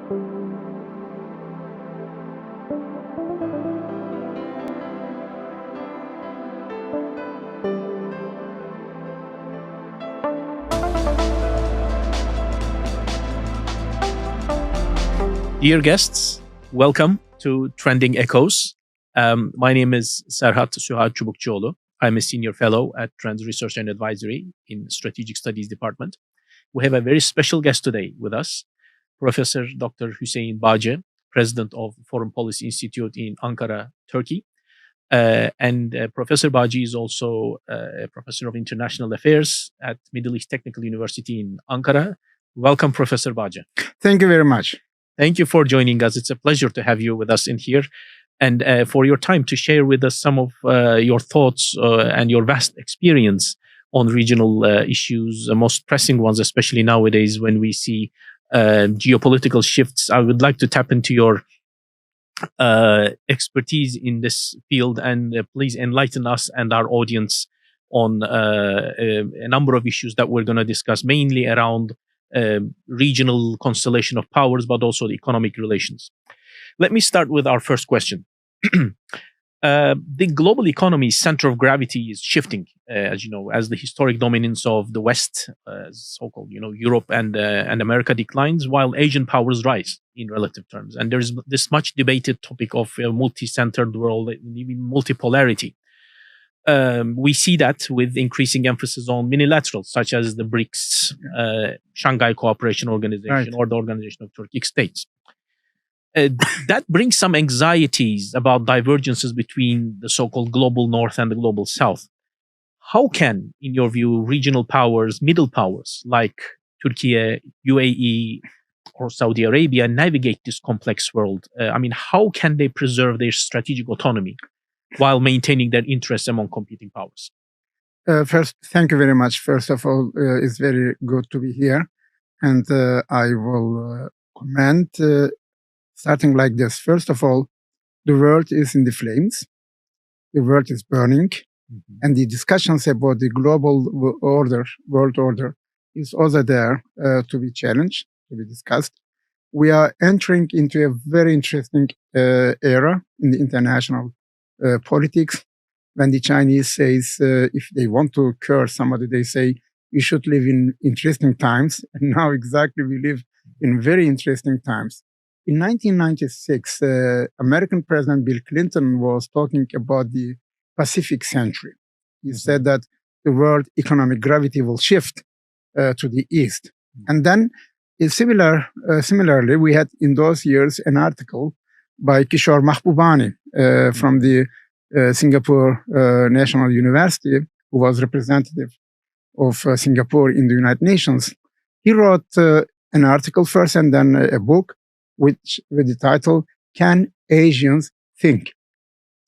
Dear guests, welcome to Trending Echoes. My name is Serhat Suhat Çubukçuoğlu. I'm a senior fellow at Trends Research and Advisory in Strategic Studies Department. We have a very special guest today with us, Professor Dr. Hüseyin Bağcı, President of Foreign Policy Institute in Ankara, Turkey. Professor Bağcı is also a Professor of International Affairs at Middle East Technical University in Ankara. Welcome, Professor Bağcı. Thank you very much. Thank you for joining us. It's a pleasure to have you with us in here and for your time to share with us some of your thoughts and your vast experience on regional issues, the most pressing ones, especially nowadays when we see geopolitical shifts. I would like to tap into your expertise in this field and please enlighten us and our audience on a number of issues that we're going to discuss, mainly around regional constellation of powers, but also the economic relations. Let me start with our first question. The global economy's center of gravity is shifting, as you know, as the historic dominance of the West, so-called, Europe and America declines, while Asian powers rise in relative terms. And there's this much debated topic of a multi-centered world, even multipolarity. We see that with increasing emphasis on minilaterals, such as the BRICS, Shanghai Cooperation Organization, Right. or the Organization of Turkic States. That brings some anxieties about divergences between the so-called global North and the global South. How can, in your view, regional powers, middle powers like Turkey, UAE, or Saudi Arabia navigate this complex world? How can they preserve their strategic autonomy while maintaining their interests among competing powers? First, thank you very much. First of all, it's very good to be here. And I will comment, starting like this. First of all, the world is in the flames. The world is burning. Mm-hmm. And the discussions about the global world order, is also there to be challenged, to be discussed. We are entering into a very interesting era in the international politics. When the Chinese says if they want to curse somebody, they say you should live in interesting times. And now exactly we live in very interesting times. In 1996, American President Bill Clinton was talking about the Pacific Century. He said that the world economic gravity will shift to the east. And then similarly, we had in those years an article by Kishore Mahbubani from the Singapore National University, who was representative of Singapore in the United Nations. He wrote an article first and then a book with the title, Can Asians Think?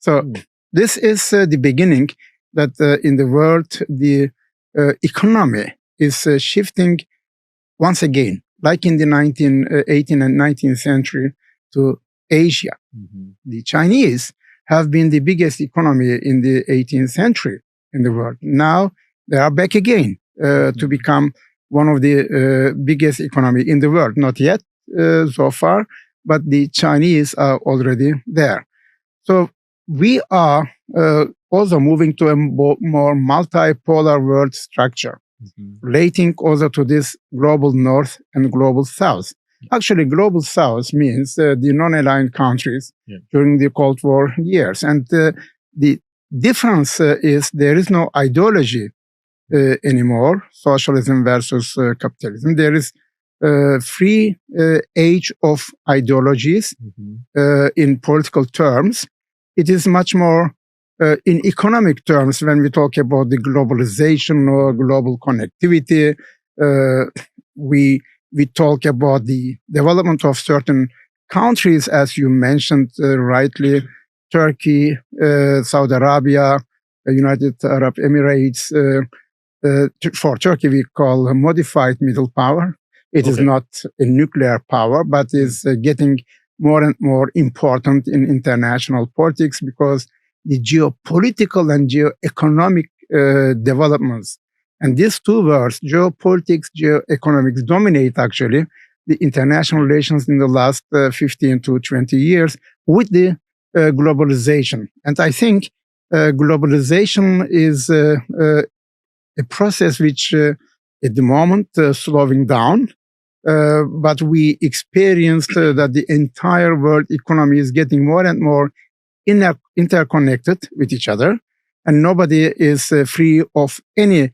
So this is the beginning that in the world, the economy is shifting once again, like in the 18th and 19th century, to Asia. Mm-hmm. The Chinese have been the biggest economy in the 18th century in the world. Now they are back again to become one of the biggest economy in the world. Not yet so far, but the Chinese are already there. So we are also moving to a more multipolar world structure, relating also to this global North and global South. Actually, global South means the non-aligned countries during the Cold War years. And the difference is there is no ideology anymore, socialism versus capitalism. There is free age of ideologies in political terms. It is much more in economic terms when we talk about the globalization or global connectivity. We talk about the development of certain countries, as you mentioned rightly, Turkey, Saudi Arabia, United Arab Emirates. For Turkey, we call a modified middle power. It is not a nuclear power, but is getting more and more important in international politics because the geopolitical and geoeconomic developments. And these two words, geopolitics, geoeconomics, dominate actually the international relations in the last 15 to 20 years with the globalization. And I think globalization is a process which at the moment slowing down, but we experienced that the entire world economy is getting more and more interconnected with each other, and nobody is free of any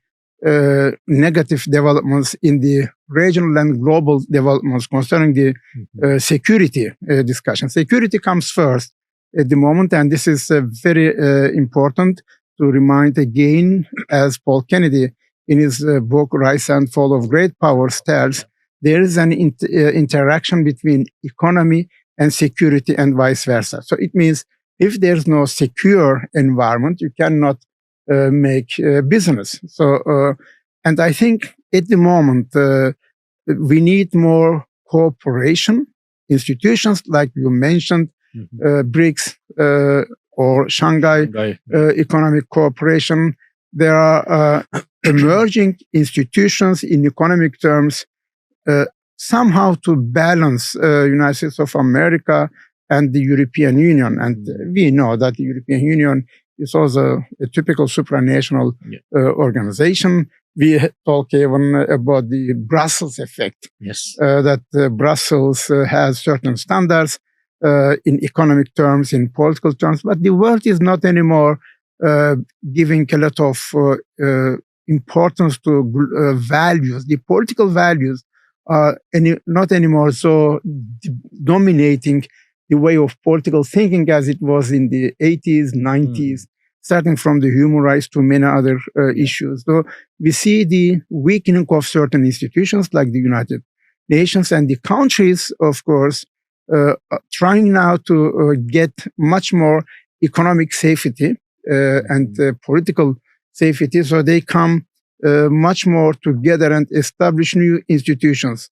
negative developments in the regional and global developments concerning the security discussion. Security comes first at the moment, and this is very important to remind again, as Paul Kennedy in his book Rise and Fall of Great Powers tells, there is an interaction between economy and security and vice versa. So it means if there's no secure environment, you cannot make business. So, and I think at the moment, we need more cooperation. Institutions like you mentioned, BRICS or Shanghai Economic Cooperation. There are emerging institutions in economic terms somehow to balance United States of America and the European Union. And we know that the European Union is also a typical supranational organization. We talk even about the Brussels effect. Yes. That Brussels has certain standards in economic terms, in political terms, but the world is not anymore giving a lot of importance to values. The political values are not anymore so dominating the way of political thinking as it was in the 80s, 90s, starting from the human rights to many other issues. So we see the weakening of certain institutions like the United Nations, and the countries, of course, trying now to get much more economic safety and political safety, so they come much more together and establish new institutions.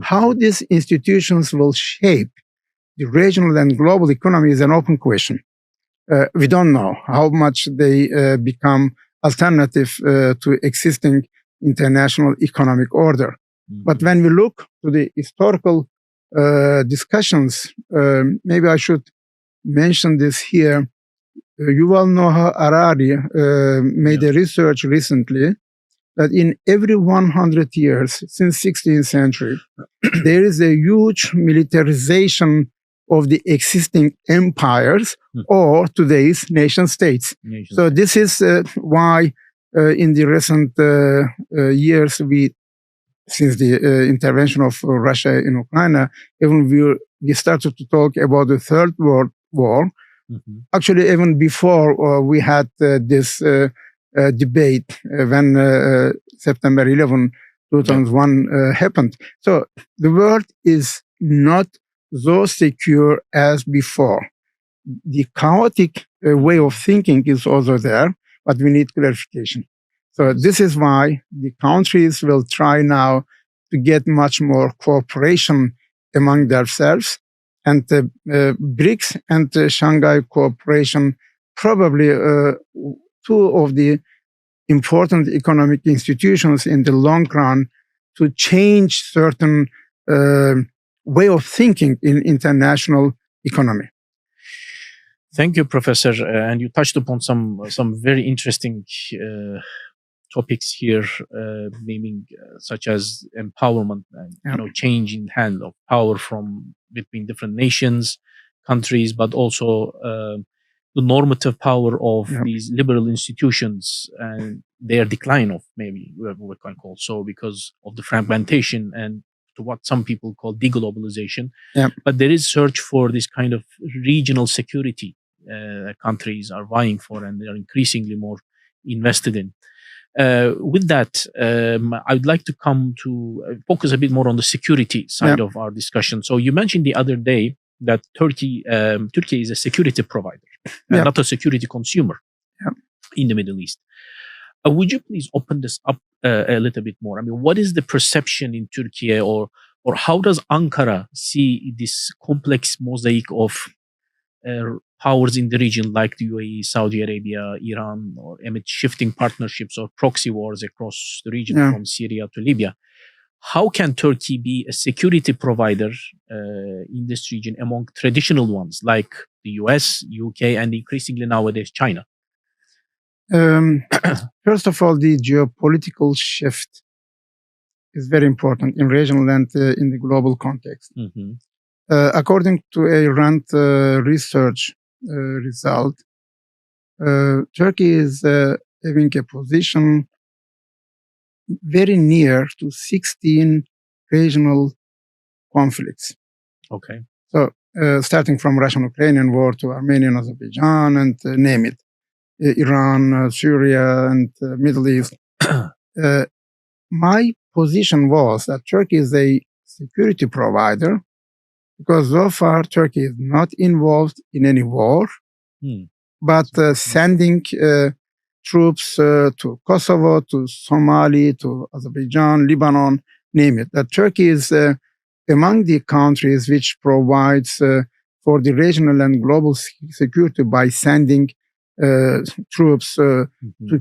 How these institutions will shape the regional and global economy is an open question. We don't know how much they become alternative to existing international economic order. But when we look to the historical discussions, maybe I should mention this here. Yuval Noah Harari made a research recently that in every 100 years since 16th century, there is a huge militarization of the existing empires or today's nation states. So this is why in the recent years, since the intervention of Russia in Ukraine, even we started to talk about the Third World War. Actually, even before we had this debate when September 11, 2001 happened. So the world is not so secure as before. The chaotic way of thinking is also there, but we need clarification. So this is why the countries will try now to get much more cooperation among themselves. And BRICS and Shanghai Cooperation, probably two of the important economic institutions in the long run to change certain way of thinking in international economy. Thank you, Professor. And you touched upon some very interesting topics here, naming such as empowerment and change in hand of power from between different nations, countries, but also the normative power of these liberal institutions and their decline of maybe we can call so because of the fragmentation and to what some people call deglobalization. But there is search for this kind of regional security countries are vying for, and they are increasingly more invested in. With that, I would like to come to focus a bit more on the security side of our discussion. So you mentioned the other day that Turkey is a security provider, not a security consumer in the Middle East. Would you please open this up a little bit more? I mean, what is the perception in Turkey, or how does Ankara see this complex mosaic of powers in the region like the UAE, Saudi Arabia, Iran, or amid shifting partnerships or proxy wars across the region from Syria to Libya? how can Turkey be a security provider in this region among traditional ones like the US, UK, and increasingly nowadays China? First of all, the geopolitical shift is very important in regional and in the global context. Mm-hmm. According to a RAND research result, Turkey is having a position very near to 16 regional conflicts. Okay. So, starting from Russian-Ukrainian war to Armenian, Azerbaijan, and name it, Iran, Syria, and Middle East. My position was that Turkey is a security provider because so far Turkey is not involved in any war, but sending troops to Kosovo, to Somalia, to Azerbaijan, Lebanon, name it. That Turkey is among the countries which provides for the regional and global security by sending troops to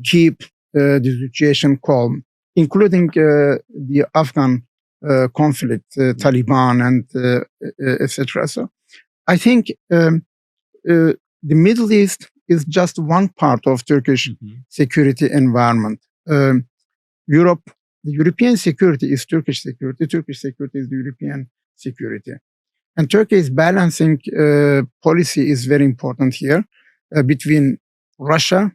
keep the situation calm, including the Afghan conflict, Taliban, and etc. So I think the Middle East is just one part of Turkish security environment. Europe, the European security is Turkish security. Turkish security is the European security. And Turkey's balancing policy is very important here between Russia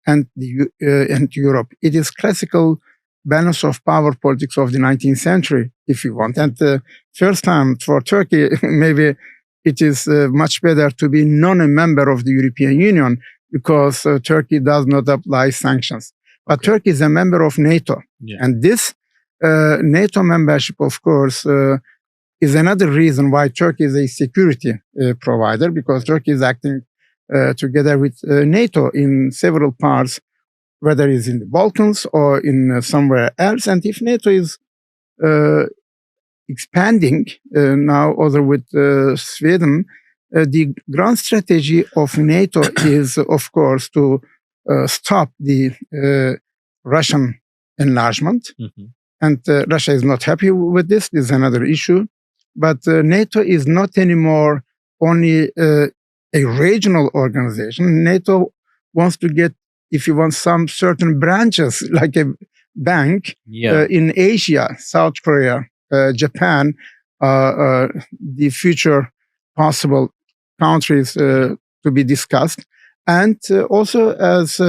and Europe. It is classical balance of power politics of the 19th century, if you want. And first time for Turkey, maybe it is much better to be not a member of the European Union because Turkey does not apply sanctions. But Turkey is a member of NATO. Yeah. And this NATO membership, of course, is another reason why Turkey is a security provider, because Turkey is acting together with NATO in several parts, whether it's in the Balkans or in somewhere else. And if NATO is expanding now also with Sweden, the grand strategy of NATO is, of course, to stop the Russian enlargement. And Russia is not happy with this. This is another issue. But NATO is not anymore only a regional organization. NATO wants to get, if you want, some certain branches, like a bank in Asia, South Korea, Japan, the future possible countries to be discussed. And also, as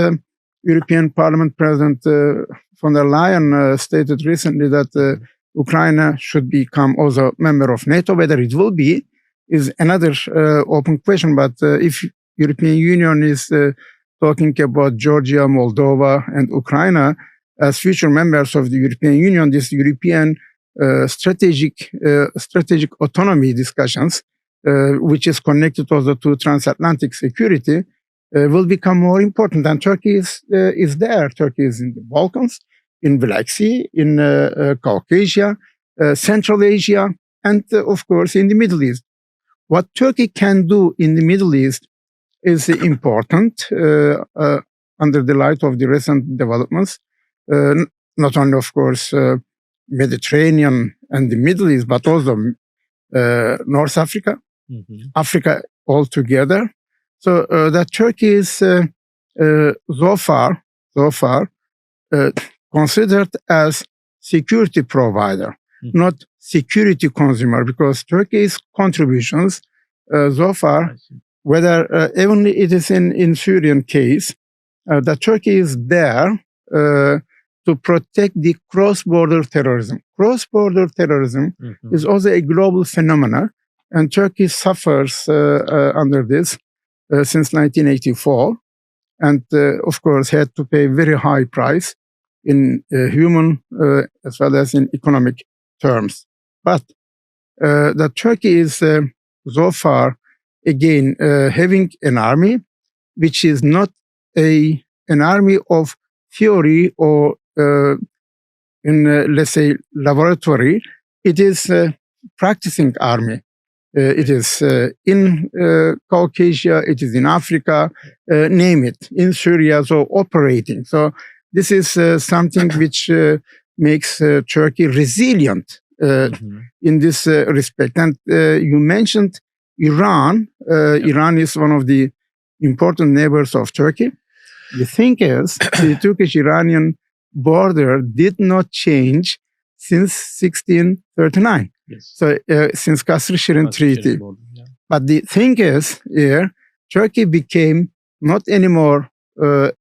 European Parliament President von der Leyen stated recently, that Ukraine should become also a member of NATO. Whether it will be is another open question. But if European Union is talking about Georgia, Moldova, and Ukraine as future members of the European Union, this European strategic autonomy discussions, which is connected also to transatlantic security, will become more important. And Turkey is there. Turkey is in the Balkans, in Black Sea, in Caucasia, Central Asia, and of course in the Middle East. What Turkey can do in the Middle East is important under the light of the recent developments, not only, of course, Mediterranean and the Middle East, but also North Africa, Africa altogether. So that Turkey is so far considered as security provider, not security consumer, because Turkey's contributions so far, whether even it is in Syrian case, that Turkey is there to protect the cross-border terrorism. Cross-border terrorism is also a global phenomenon, and Turkey suffers under this since 1984, and of course had to pay very high price in human as well as in economic terms. But that Turkey is so far, again, having an army which is not an army of theory or in, let's say, laboratory. It is a practicing army. It is in Caucasia, it is in Africa, name it, in Syria, so operating. So this is something which makes Turkey resilient in this respect. And you mentioned Iran. Iran is one of the important neighbors of Turkey. The thing is, the Turkish-Iranian border did not change since 1639. Yes. So since Kasr-Shirin Treaty. But the thing is, here, Turkey became not anymore a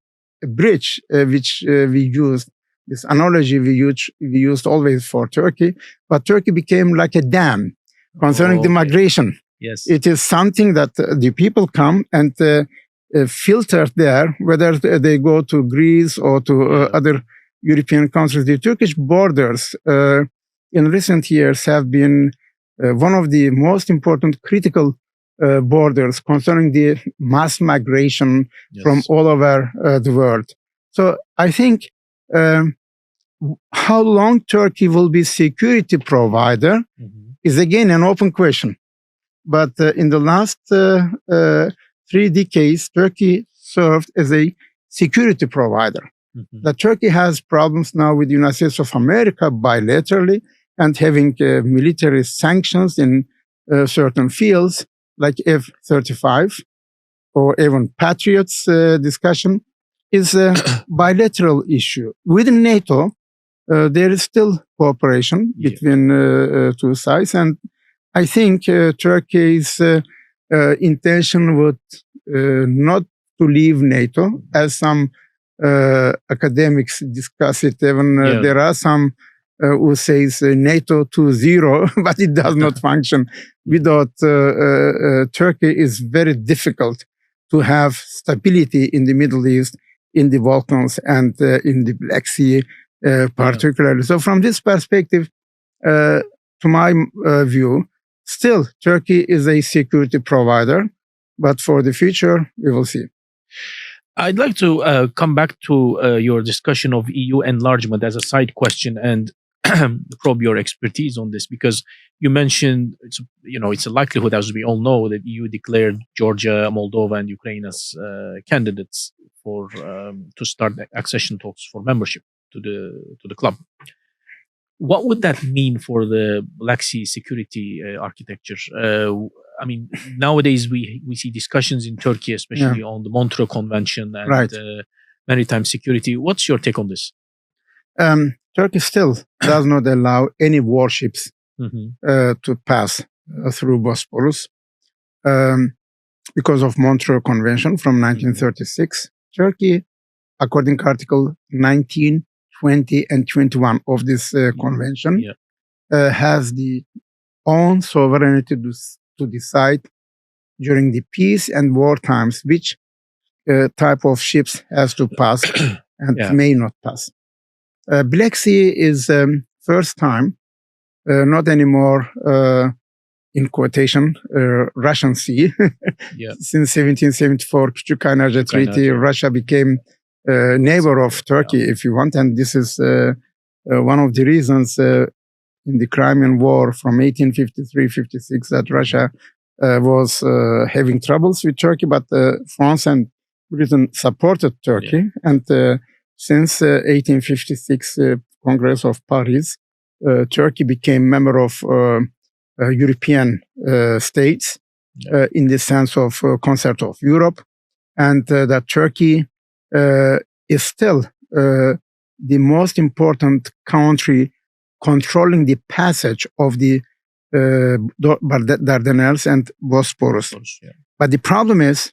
bridge, which we used, this analogy we used always for Turkey, but Turkey became like a dam concerning the migration. Yes. It is something that the people come and filter there, whether they go to Greece or to other European countries. The Turkish borders in recent years have been one of the most important critical borders concerning the mass migration from all over the world. So I think how long Turkey will be security provider is again an open question. But in the last 3 decades, Turkey served as a security provider. That Turkey has problems now with the United States of America bilaterally and having military sanctions in certain fields like F-35 or even Patriots discussion is a bilateral issue. Within NATO, there is still cooperation between two sides. And I think Turkey's intention would not to leave NATO, as some academics discuss it. Even there are some who says NATO 2.0, but it does not function without Turkey. Is very difficult to have stability in the Middle East, in the Balkans, and in the Black Sea particularly. So from this perspective, to my view, still Turkey is a security provider, but for the future, we will see. I'd like to come back to your discussion of EU enlargement as a side question and probe your expertise on this, because you mentioned it's a likelihood, as we all know, that EU declared Georgia, Moldova, and Ukraine as candidates for to start accession talks for membership to the club. What would that mean for the Black Sea security architecture? I mean, nowadays we see discussions in Turkey, especially on the Montreux Convention and maritime security. What's your take on this? Turkey still does not allow any warships to pass through Bosporus because of Montreux Convention from 1936. Turkey, according to Article 19, 20, and 21 of this convention, has the own sovereignty to decide during the peace and war times which type of ships has to pass and may not pass. Black Sea is first time, not anymore in quotation, Russian Sea. Since 1774, Küçük Kaynarca Treaty, Russia became a neighbor of Turkey, if you want. And this is one of the reasons in the Crimean War from 1853-56 that Russia was having troubles with Turkey, but France and Britain supported Turkey. And since 1856 Congress of Paris, Turkey became member of European states in the sense of concert of Europe, and that Turkey is still the most important country controlling the passage of the Dardanelles and Bosporus. But the problem is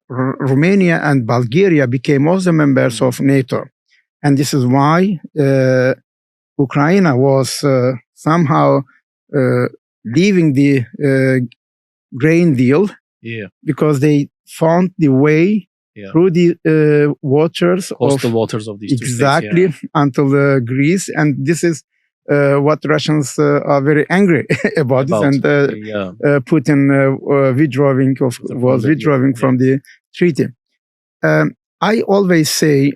Romania and Bulgaria became also members of NATO. And this is why Ukraine was somehow leaving the grain deal because they found the way through the coastal waters of these two states, until Greece. And this is what Russians are very angry about. And Putin was withdrawing from the treaty. I always say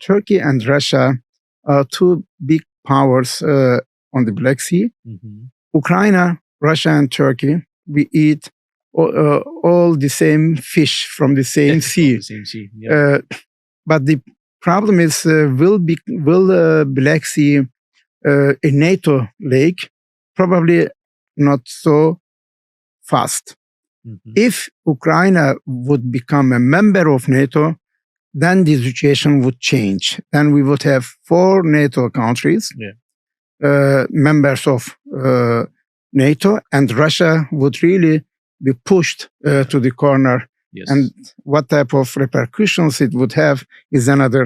Turkey and Russia are two big powers on the Black Sea. Ukraine, Russia, and Turkey, we eat all the same fish from the same sea. But the problem is, will Black Sea a NATO lake? Probably not so fast. Mm-hmm. If Ukraine would become a member of NATO, then the situation would change. Then we would have 4 NATO countries, members of NATO, and Russia would really be pushed to the corner. Yes. And what type of repercussions it would have is another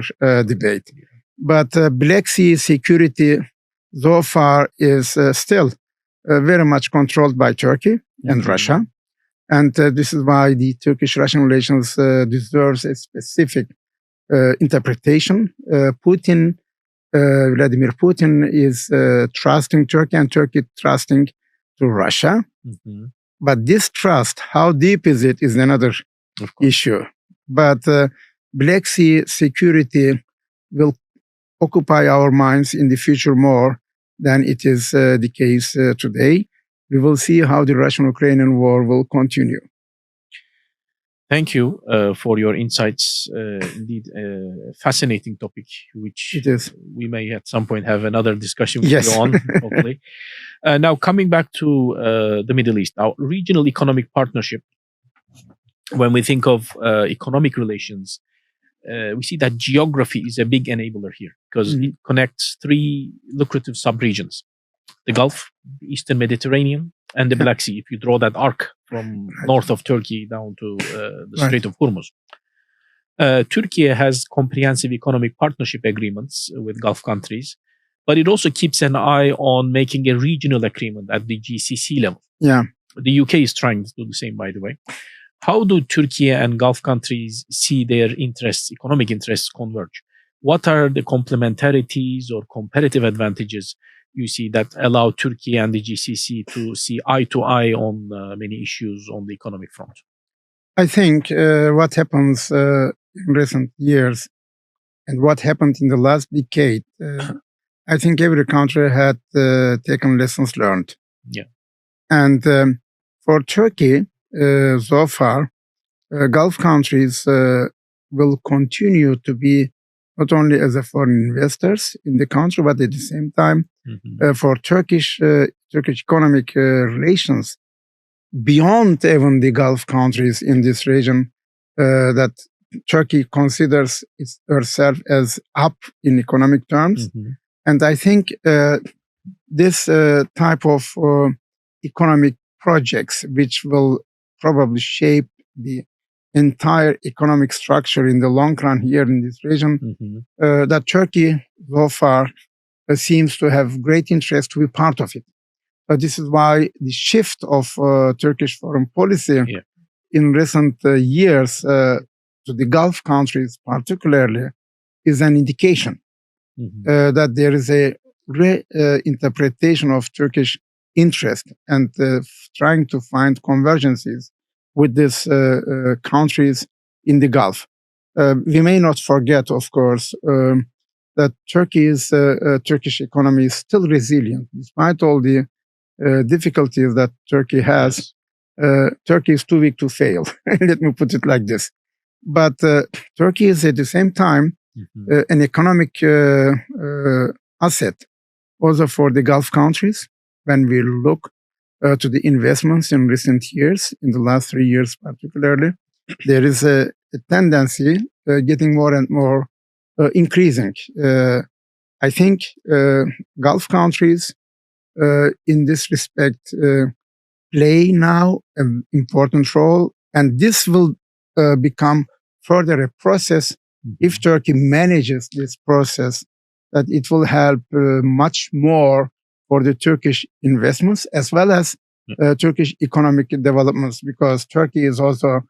debate. Yeah. But Black Sea security so far is still very much controlled by Turkey and Russia. And this is why the Turkish-Russian relations deserves a specific interpretation. Vladimir Putin is trusting Turkey and Turkey trusting to Russia. Mm-hmm. But this trust, how deep is it, is another issue. But Black Sea security will occupy our minds in the future more than it is the case today. We will see how the Russian-Ukrainian war will continue. Thank you for your insights. Indeed, fascinating topic, which it is. We may at some point have another discussion with Yes. you on, hopefully. Now, coming back to the Middle East, our regional economic partnership, when we think of economic relations, we see that geography is a big enabler here because it connects 3 lucrative sub-regions: the Gulf, the Eastern Mediterranean, and the Black Sea. If you draw that arc from north of Turkey down to the Strait of Hormuz. Turkey has comprehensive economic partnership agreements with Gulf countries, but it also keeps an eye on making a regional agreement at the GCC level. Yeah. The UK is trying to do the same, by the way. How do Turkey and Gulf countries see their interests, economic interests, converge? What are the complementarities or comparative advantages you see that allow Turkey and the GCC to see eye to eye on many issues on the economic front? I think what happens in recent years and what happened in the last decade, I think every country had taken lessons learned. Yeah. And for Turkey, so far, Gulf countries will continue to be not only as a foreign investors in the country, but at the same time, for Turkish economic relations beyond even the Gulf countries in this region, that Turkey considers herself as up in economic terms. And I think this type of economic projects, which will probably shape the entire economic structure in the long run here in this region, that Turkey so far seems to have great interest to be part of it. This is why the shift of Turkish foreign policy in recent years to the Gulf countries particularly is an indication that there is a reinterpretation of Turkish interest and trying to find convergences with these countries in the Gulf. We may not forget, of course, that Turkish economy is still resilient despite all the difficulties that Turkey has. Turkey is too weak to fail. Let me put it like this. But Turkey is at the same time an economic asset also for the Gulf countries. When we look to the investments in recent years, in the last 3 years particularly, there is a tendency getting more and more increasing. I think Gulf countries in this respect play now an important role, and this will become further a process if Turkey manages this process, that it will help much more for the Turkish investments as well as Turkish economic developments, because Turkey is also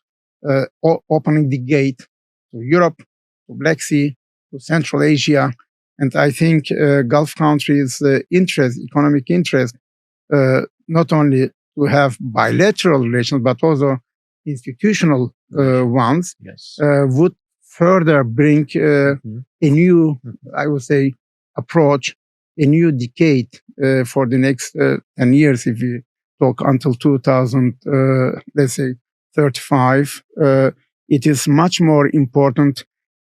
opening the gate to Europe, to Black Sea, to Central Asia. And I think Gulf countries' economic interest, not only to have bilateral relations, but also institutional ones, would further bring a new, I would say, approach, a new decade for the next 10 years, if we talk until 2035. It is much more important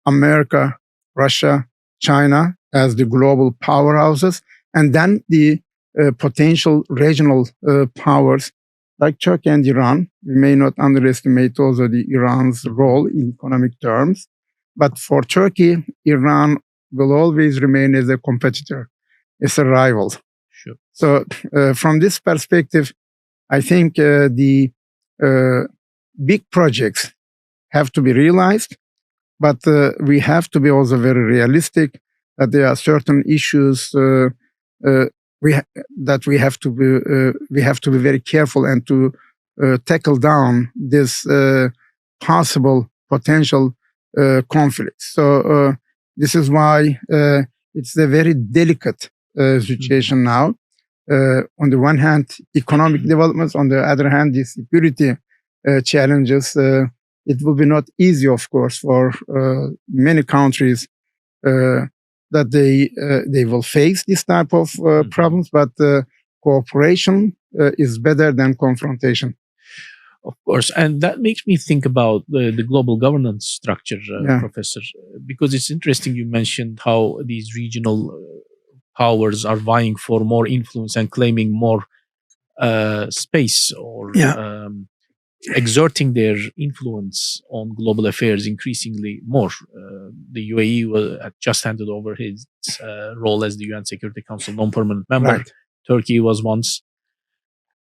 America Russia, China as the global powerhouses, and then the potential regional powers like Turkey and Iran. We may not underestimate also the Iran's role in economic terms. But for Turkey, Iran will always remain as a competitor, as a rival. Sure. So from this perspective, I think the big projects have to be realized, but we have to be also very realistic that there are certain issues that we have to be very careful and to tackle down this possible potential conflicts. So this is why it's a very delicate situation now. On the one hand, economic developments. On the other hand, the security challenges. It will be not easy, of course, for many countries that they will face this type of problems. But cooperation is better than confrontation. Of course, and that makes me think about the global governance structure, Professor, because it's interesting you mentioned how these regional powers are vying for more influence and claiming more space or exerting their influence on global affairs increasingly more. The UAE had just handed over his role as the UN Security Council non-permanent member. Right. Turkey was once.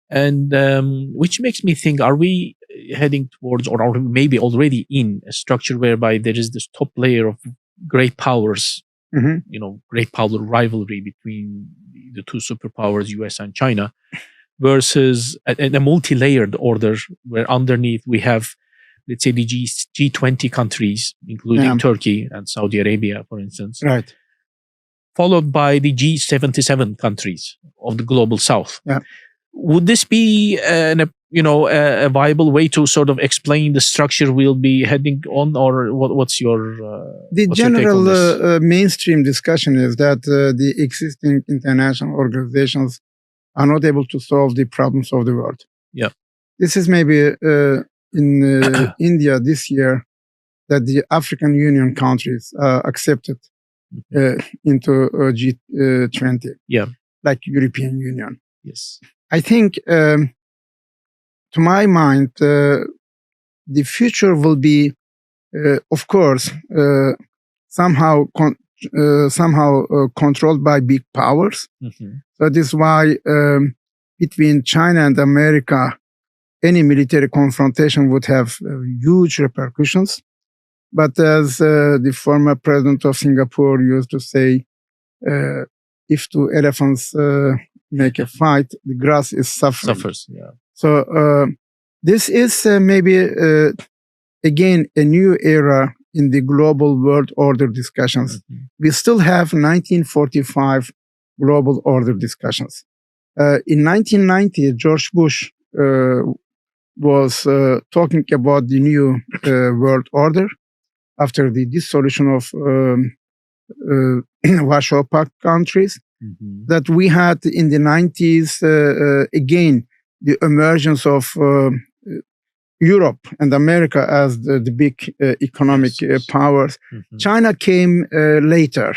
And which makes me think, are we heading towards, or are we maybe already in a structure whereby there is this top layer of great powers, great power rivalry between the two superpowers, US and China, versus a multi-layered order where underneath we have, let's say, the G20 countries, including Turkey and Saudi Arabia, for instance. Right. Followed by the G77 countries of the global south. Yeah. Would this be a viable way to sort of explain the structure we'll be heading on, or what's your the general mainstream discussion is that the existing international organizations are not able to solve the problems of the world. Yeah, this is maybe in India this year that the African Union countries accepted into G20. Yeah, like European Union. Yes. I think, to my mind, the future will be, of course, somehow controlled by big powers. Mm-hmm. So this is why between China and America, any military confrontation would have huge repercussions. But as the former president of Singapore used to say, if two elephants make a fight, the grass is suffering. Suffers, yeah. So this is maybe, again, a new era in the global world order discussions. Mm-hmm. We still have 1945 global order discussions. In 1990, George Bush was talking about the new world order after the dissolution of Warsaw Pact countries. Mm-hmm. That we had in the 90s, again, the emergence of Europe and America as the big economic powers. Mm-hmm. China came later.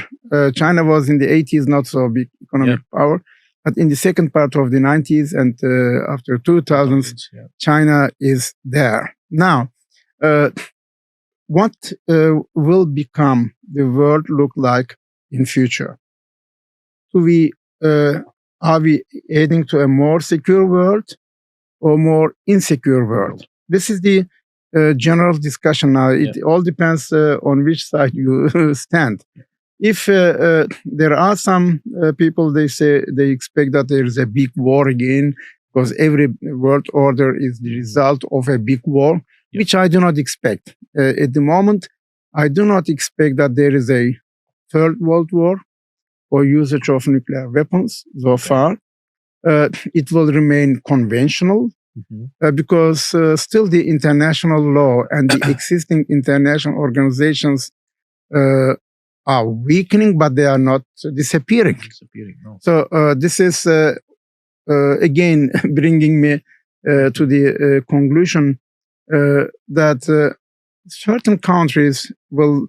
China was in the 80s not so big economic power, but in the second part of the 90s and after 2000s, China is there. Now, what will become the world look like in future? Are we heading to a more secure world or more insecure world? This is the general discussion now. It all depends on which side you stand. If there are some people, they say they expect that there is a big war again because every world order is the result of a big war, which I do not expect. At the moment, I do not expect that there is a third world war or usage of nuclear weapons so far. It will remain conventional because still the international law and the existing international organizations are weakening, but they are not disappearing. No. So this is, again, bringing me to the conclusion that certain countries will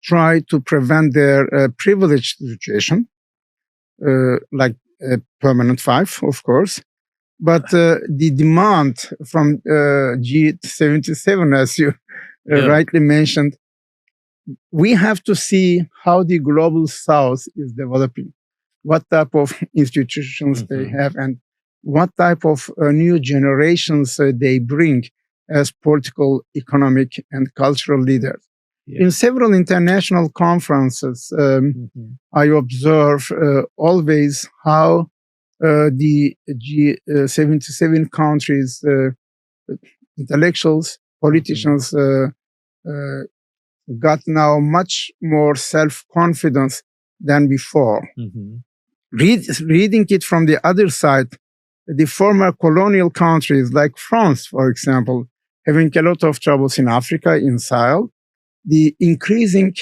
try to prevent their privileged situation, like permanent five, of course. But the demand from G77, as you rightly mentioned, we have to see how the global South is developing, what type of institutions they have, and what type of new generations they bring as political, economic, and cultural leaders. In several international conferences, I observe always how the G77 countries, intellectuals, politicians, got now much more self-confidence than before. Reading it from the other side, the former colonial countries like France, for example, having a lot of troubles in Africa, in Sahel, the increasing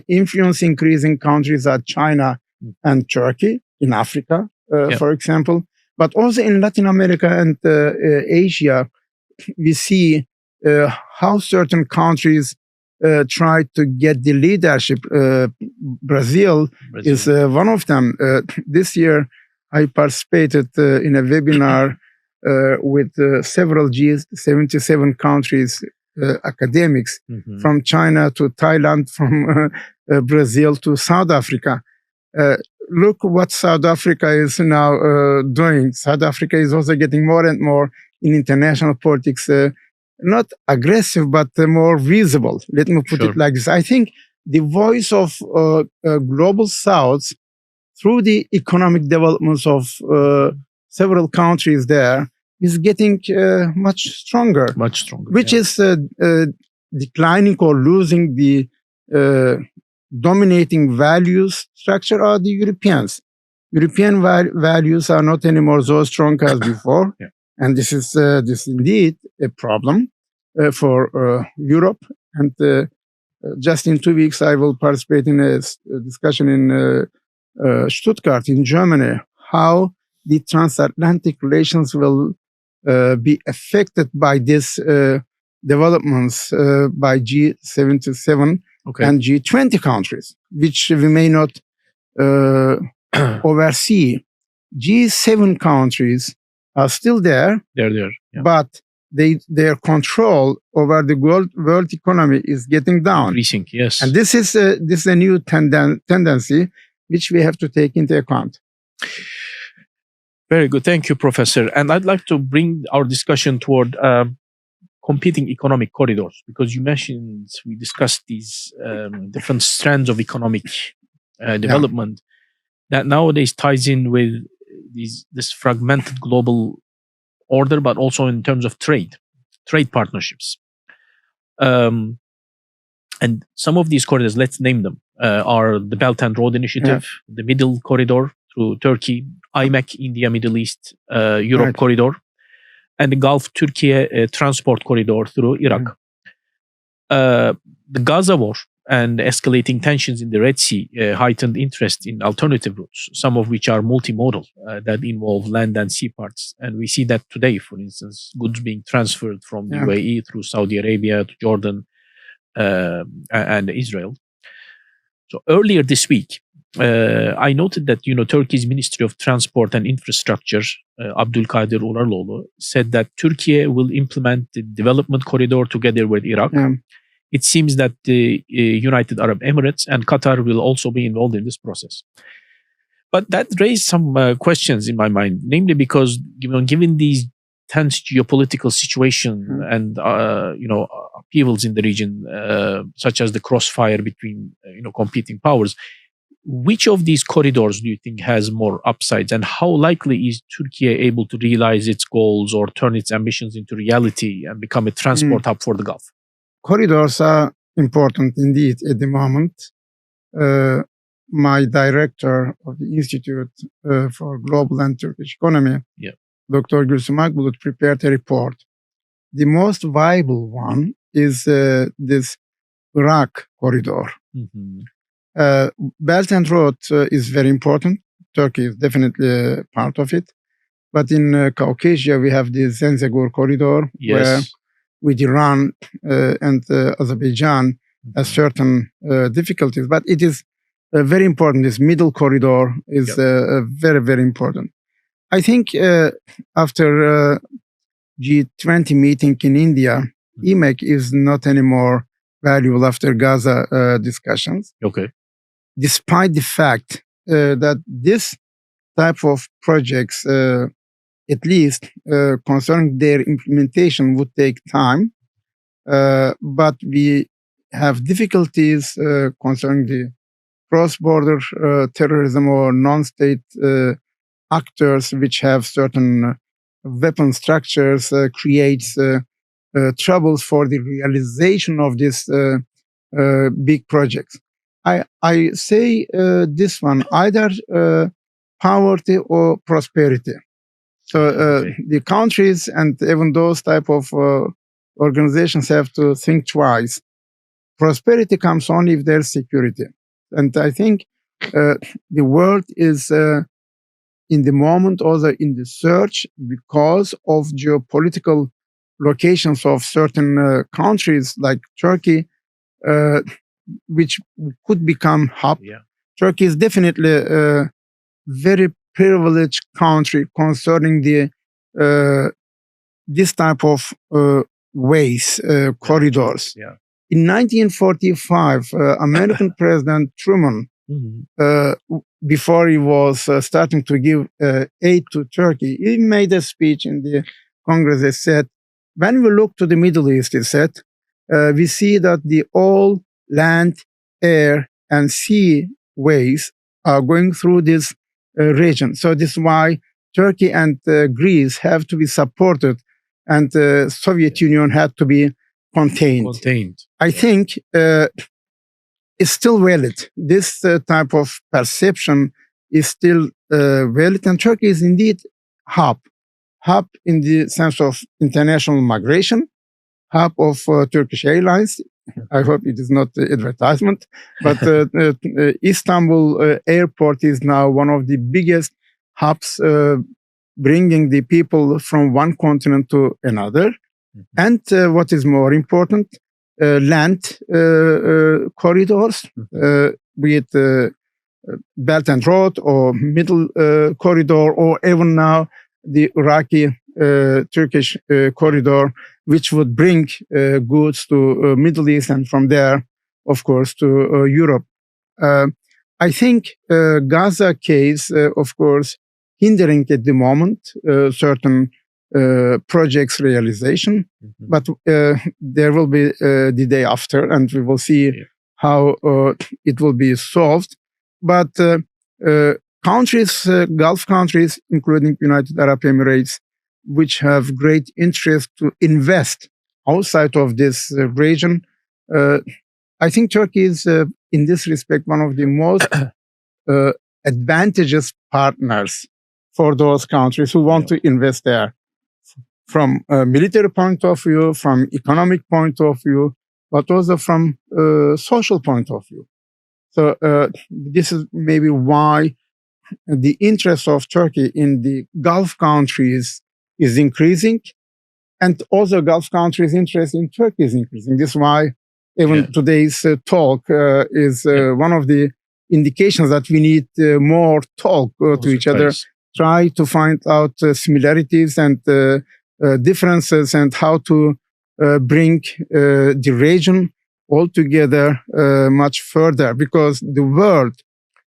increasing countries are China and Turkey in Africa, for example, but also in Latin America and Asia, we see how certain countries try to get the leadership. Brazil is one of them. This year, I participated in a webinar with several G77 countries, academics from China to Thailand, from Brazil to South Africa. Look what South Africa is now doing. South Africa is also getting more and more in international politics, not aggressive, but more visible. Let me put it like this. I think the voice of global South through the economic developments of several countries there is getting much stronger. Which is declining or losing the dominating values structure are the Europeans. European values are not anymore so strong as before. And this is indeed a problem for Europe. And just in 2 weeks, I will participate in a discussion in Stuttgart in Germany, how the transatlantic relations will be affected by these developments by G77 and G20 countries, which we may not oversee. G7 countries are still there. They're there. But their control over the world economy is getting down. Increasing, yes. And this is a new tendency which we have to take into account. Very good. Thank you, Professor. And I'd like to bring our discussion toward competing economic corridors, because you mentioned, we discussed these different strands of economic development that nowadays ties in with this fragmented global order, but also in terms of trade partnerships. And some of these corridors, let's name them, are the Belt and Road Initiative, the Middle Corridor through Turkey, IMEC, India, Middle East, Europe Corridor, and the Gulf Turkey Transport Corridor through Iraq. The Gaza War and escalating tensions in the Red Sea heightened interest in alternative routes, some of which are multimodal, that involve land and sea parts. And we see that today, for instance, goods being transferred from the UAE through Saudi Arabia to Jordan and Israel. So earlier this week, I noted that Turkey's Ministry of Transport and Infrastructure, Abdülkadir Uraloğlu, said that Turkey will implement the development corridor together with Iraq. It seems that the United Arab Emirates and Qatar will also be involved in this process. But that raised some questions in my mind, namely because given these tense geopolitical situation and upheavals in the region, such as the crossfire between competing powers, which of these corridors do you think has more upsides, and how likely is Turkey able to realize its goals or turn its ambitions into reality and become a transport hub for the Gulf? Corridors are important indeed at the moment. My director of the Institute for Global and Turkish Economy, Dr. Gülsüm Akbulut, prepared a report. The most viable one is this Iraq corridor. Belt and Road is very important. Turkey is definitely a part of it. But in Caucasia, we have the Zenzegor corridor, where with Iran and Azerbaijan, certain difficulties, but it is very important. This middle corridor is very, very important. I think after G20 meeting in India, EMEC is not anymore valuable after Gaza discussions. Okay. Despite the fact that this type of projects, at least concerning their implementation, would take time, but we have difficulties concerning the cross-border terrorism or non-state actors which have certain weapon structures, creates troubles for the realization of these big projects. I say this one, either poverty or prosperity. So the countries and even those type of organizations have to think twice. Prosperity comes only if there's security. And I think the world is in the moment also in the search because of geopolitical locations of certain countries like Turkey, which could become hub. Yeah. Turkey is definitely a very privileged country concerning the this type of ways, corridors. Yeah. In 1945, American President Truman, before he was starting to give aid to Turkey, he made a speech in the Congress. He said, when we look to the Middle East, he said, we see that the all land, air, and sea ways are going through this region. So this is why Turkey and Greece have to be supported and the Soviet Union had to be contained. I think it's still valid. This type of perception is still valid, and Turkey is indeed hub in the sense of international migration, hub of Turkish Airlines. I hope it is not advertisement, but Istanbul airport is now one of the biggest hubs, bringing the people from one continent to another. And what is more important, land corridors, be it Belt and Road or Middle Corridor, or even now the Iraqi-Turkish corridor, which would bring goods to Middle East and from there, of course, to Europe. I think Gaza case, of course, hindering at the moment certain projects realization, but there will be the day after, and we will see how it will be solved. But countries, Gulf countries, including United Arab Emirates, which have great interest to invest outside of this region, I think Turkey is, in this respect, one of the most advantageous partners for those countries who want to invest there. From a military point of view, from economic point of view, but also from a social point of view. So this is maybe why the interest of Turkey in the Gulf countries is increasing, and also Gulf countries' interest in Turkey is increasing. This is why even today's talk is one of the indications that we need more talk to each other, try to find out similarities and differences, and how to bring the region all together much further, because the world,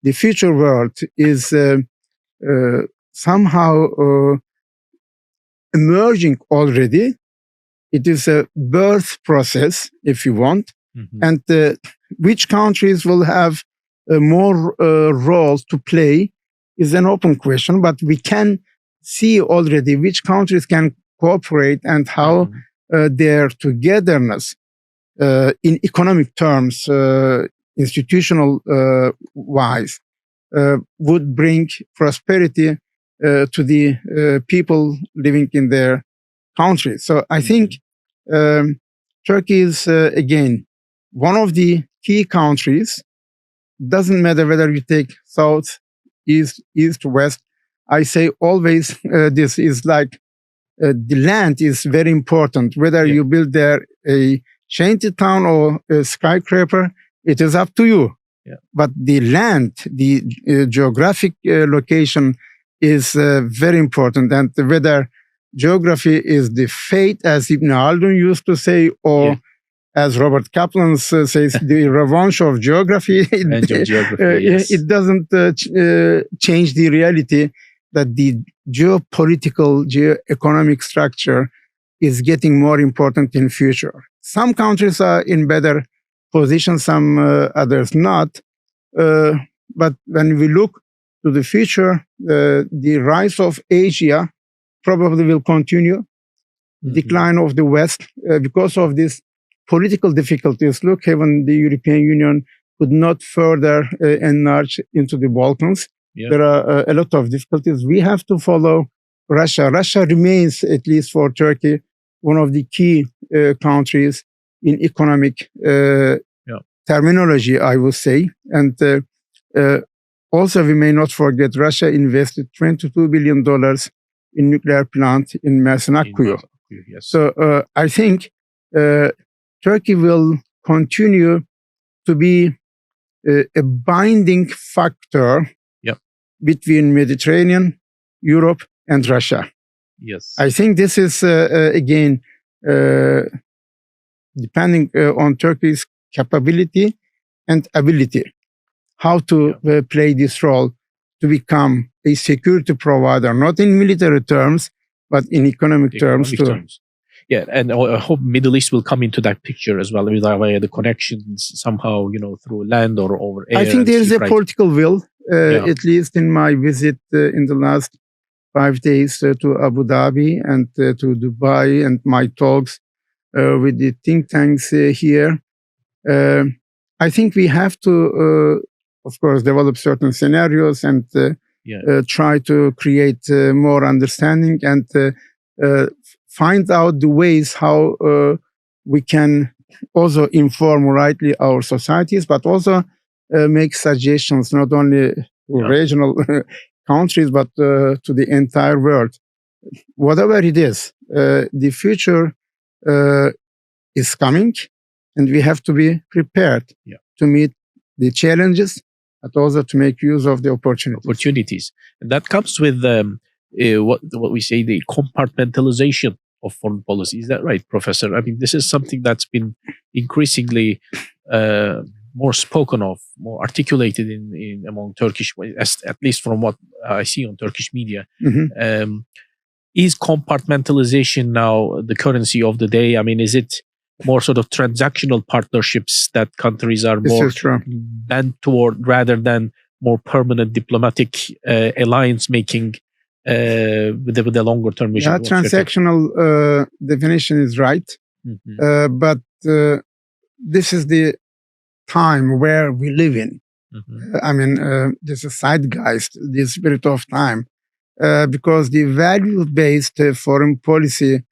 the future world, is somehow emerging already. It is a birth process, if you want, and which countries will have more roles to play is an open question, but we can see already which countries can cooperate and how their togetherness in economic terms, institutional wise, would bring prosperity to the people living in their country. So I think Turkey is, again, one of the key countries. Doesn't matter whether you take south, east, west. I say always this is like the land is very important. Whether you build there a shantytown or a skyscraper, it is up to you. Yeah. But the land, the geographic location is very important. And whether geography is the fate, as Ibn Khaldun used to say, or as Robert Kaplan says, the revenge of geography, it doesn't change the reality that the geopolitical, geoeconomic structure is getting more important in future. Some countries are in better position, some others not. But when we look to the future, the rise of Asia probably will continue. Mm-hmm. Decline of the West because of these political difficulties. Look, even the European Union could not further enlarge into the Balkans. Yeah. There are a lot of difficulties. We have to follow Russia. Russia remains, at least for Turkey, one of the key countries in economic terminology, I would say. And also, we may not forget, Russia invested $22 billion in nuclear plant in Mersin-Akkuyu. Yes. So I think Turkey will continue to be a binding factor between Mediterranean, Europe, and Russia. Yes. I think this is, again, depending on Turkey's capability and ability, how to play this role to become a security provider, not in military terms, but in economic terms too. Yeah, and I hope Middle East will come into that picture as well, with the connections somehow, through land or over air. I think there is a political will, at least in my visit in the last 5 days to Abu Dhabi and to Dubai, and my talks with the think tanks here. I think we have to, of course, develop certain scenarios and try to create more understanding and find out the ways how we can also inform rightly our societies, but also make suggestions not only to regional countries, but to the entire world. Whatever it is, the future is coming, and we have to be prepared to meet the challenges, but also to make use of the opportunities. And that comes with what we say, the compartmentalization of foreign policy. Is that right, Professor? I mean, this is something that's been increasingly more spoken of, more articulated in among Turkish, at least from what I see on Turkish media. Mm-hmm. Is compartmentalization now the currency of the day? I mean, is it more sort of transactional partnerships that countries are more bent toward, rather than more permanent diplomatic alliance making with the longer term vision? Yeah, transactional definition is right. Mm-hmm. But this is the time where we live in. Mm-hmm. I mean, this is zeitgeist, the spirit of time, because the value-based foreign policy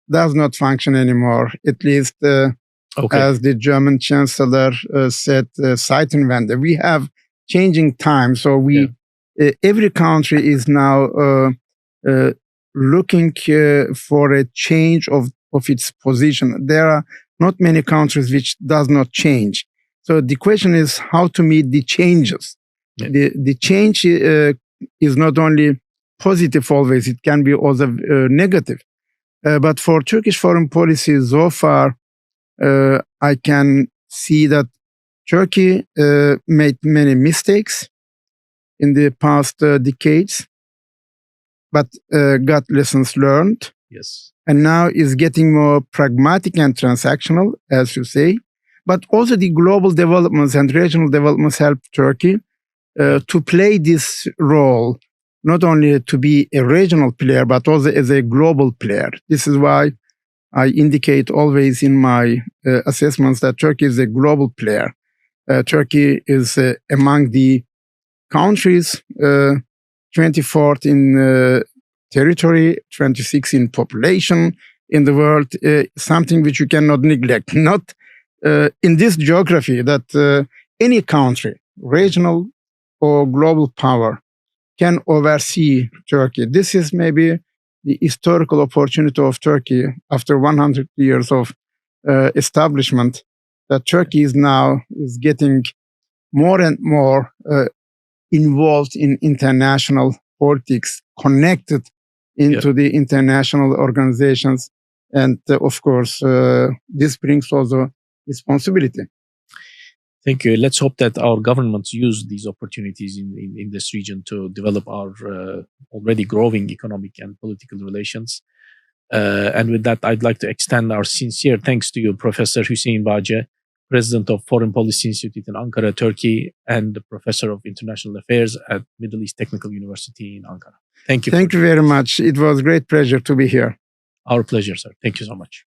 does not function anymore, at least as the German Chancellor said, Zeitenwende. We have changing times, so every country is now looking for a change of its position. There are not many countries which does not change. So the question is how to meet the changes. Yeah. The change is not only positive always, it can be also negative. But for Turkish foreign policy so far, I can see that Turkey made many mistakes in the past decades, but got lessons learned. Yes. And now is getting more pragmatic and transactional, as you say. But also the global developments and regional developments help Turkey to play this role, not only to be a regional player, but also as a global player. This is why I indicate always in my assessments that Turkey is a global player. Turkey is among the countries 24th in territory, 26 in population in the world, something which you cannot neglect. Not in this geography that any country, regional or global power, can oversee Turkey. This is maybe the historical opportunity of Turkey after 100 years of establishment that Turkey is now getting more and more involved in international politics, connected into the international organizations. And of course, this brings also responsibility. Thank you. Let's hope that our governments use these opportunities in this region to develop our already growing economic and political relations. And with that, I'd like to extend our sincere thanks to you, Professor Hüseyin Bağcı, President of Foreign Policy Institute in Ankara, Turkey, and Professor of International Affairs at Middle East Technical University in Ankara. Thank you. Thank you very much. It was a great pleasure to be here. Our pleasure, sir. Thank you so much.